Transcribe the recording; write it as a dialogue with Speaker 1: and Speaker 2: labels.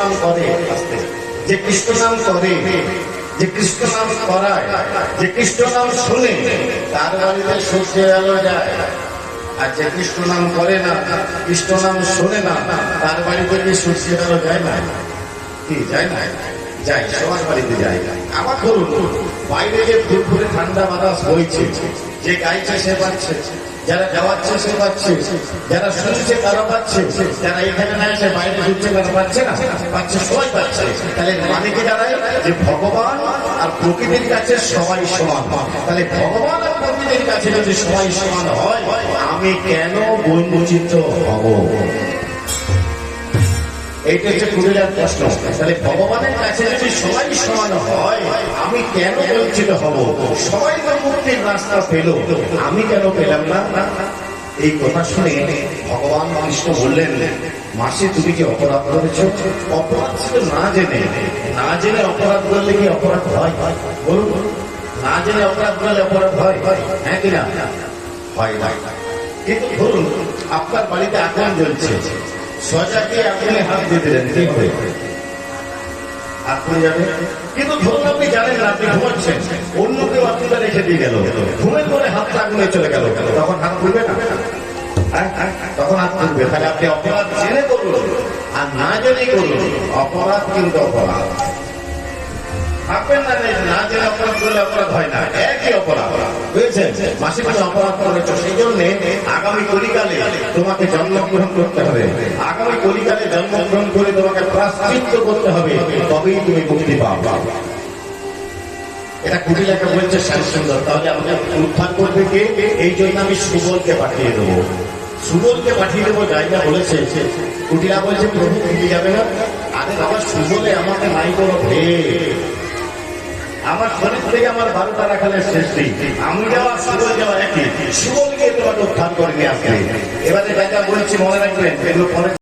Speaker 1: নাম করে যে কৃষ্ণ নাম করে, যে কৃষ্ণ নাম করায়, যে কৃষ্ণ নাম শুনে তার বাড়িতে সূর্যের আলো যায়। আর যে কৃষ্ণ নাম করে না, কৃষ্ণ নাম শোনে না, তার বাড়িতে কি সূর্যের আলো যায় না? কি যায় না? যাই, সবার বাড়িতে যায়। আবার ধরুন বাইরে যে ফুরফুরে ঠান্ডা বাতাস বইছে, যে গাইছে সে পাচ্ছে, যারা গাওয়াচ্ছে সে পাচ্ছে, যারা শুনছে তারা পাচ্ছে, যারা এখানে না এসে বাইরে শুনছে তারা পাচ্ছে না? পাচ্ছে, সবাই পাচ্ছে। তাহলে মানে কি দাঁড়ায় যে ভগবান আর প্রকৃতির কাছে সবাই সমান। তাহলে ভগবান আর প্রকৃতির কাছে যদি সবাই সমান হয়, আমি কেন বঞ্চিত হব? এইটা হচ্ছে কুড়িলার প্রশ্ন। তাহলে ভগবানের কাছে যদি সবাই সমান হয়, আমি কেন বঞ্চিত হব? সবাই তো মুক্তির রাস্তা পেল, আমি কেন পেলাম না? এই কথা শুনে ভগবান কৃষ্ণ বললেন, মাসি তুমি কি অপরাধ করেছ? অপরাধ ছিল না জেনে। না জেনে অপরাধ করলে কি অপরাধ হয়? বলুন, না জেনে অপরাধ করলে অপরাধ হয়? হ্যাঁ কিনা? হয় না। কিন্তু ধরুন আপনার বাড়িতে আগুন জ্বলছে, সজাকে আপনি হাত দিয়ে দিলেন, কি হবে? আপনি যাবেন। কিন্তু ধরুন আপনি জানেন না, আপনি ঘুমাচ্ছেন, অন্য কেউ আপনাকে রেখে দিয়ে গেল, ঘুমের পরে হাতটা আগুনে চলে গেল, তখন হাত খুলবে না? তখন হাত খুলবে। তাহলে আপনি অপরাধ জেনে করুন আর না জেনে করুন, অপরাধ কিন্তু অপরাধ। ভাববেন না না জেনে অপরাধ করলে অপরাধ হয় না, একই অপরাধ। বুঝেছেন? মাসে মাসে অপরাধ করেছ, সেই জন্য আগামী কলিকালে তোমাকে জন্মগ্রহণ করতে হবে। আগামী কলিকালে জন্মগ্রহণ করে তোমাকে প্রায়শ্চিত্ত করতে হবে, তবেই তুমি মুক্তি পাবে। এটা কুটিলাকে বলছে শ্যামসুন্দর। তাহলে আমাকে উদ্ধার করবে কে? এই জন্য আমি সুবলকে পাঠিয়ে দেবো। সুবলকে পাঠিয়ে দেবো, জায়গা বলেছে। কুটিলা বলছে প্রভু ফিরে যাবে না? আরে বাবা, সুবলে আমাকে নাই কোনো ভেদ। আমার শরীর থেকে আমার 12টা রাখালের সৃষ্টি, আমি যাওয়া সুবল যাওয়া একই। সুবলকে তোমাকে উদ্ধার করে নিয়ে আসবে। এবারে জায়গা বলছি, মনে রাখবেন, এগুলো পরে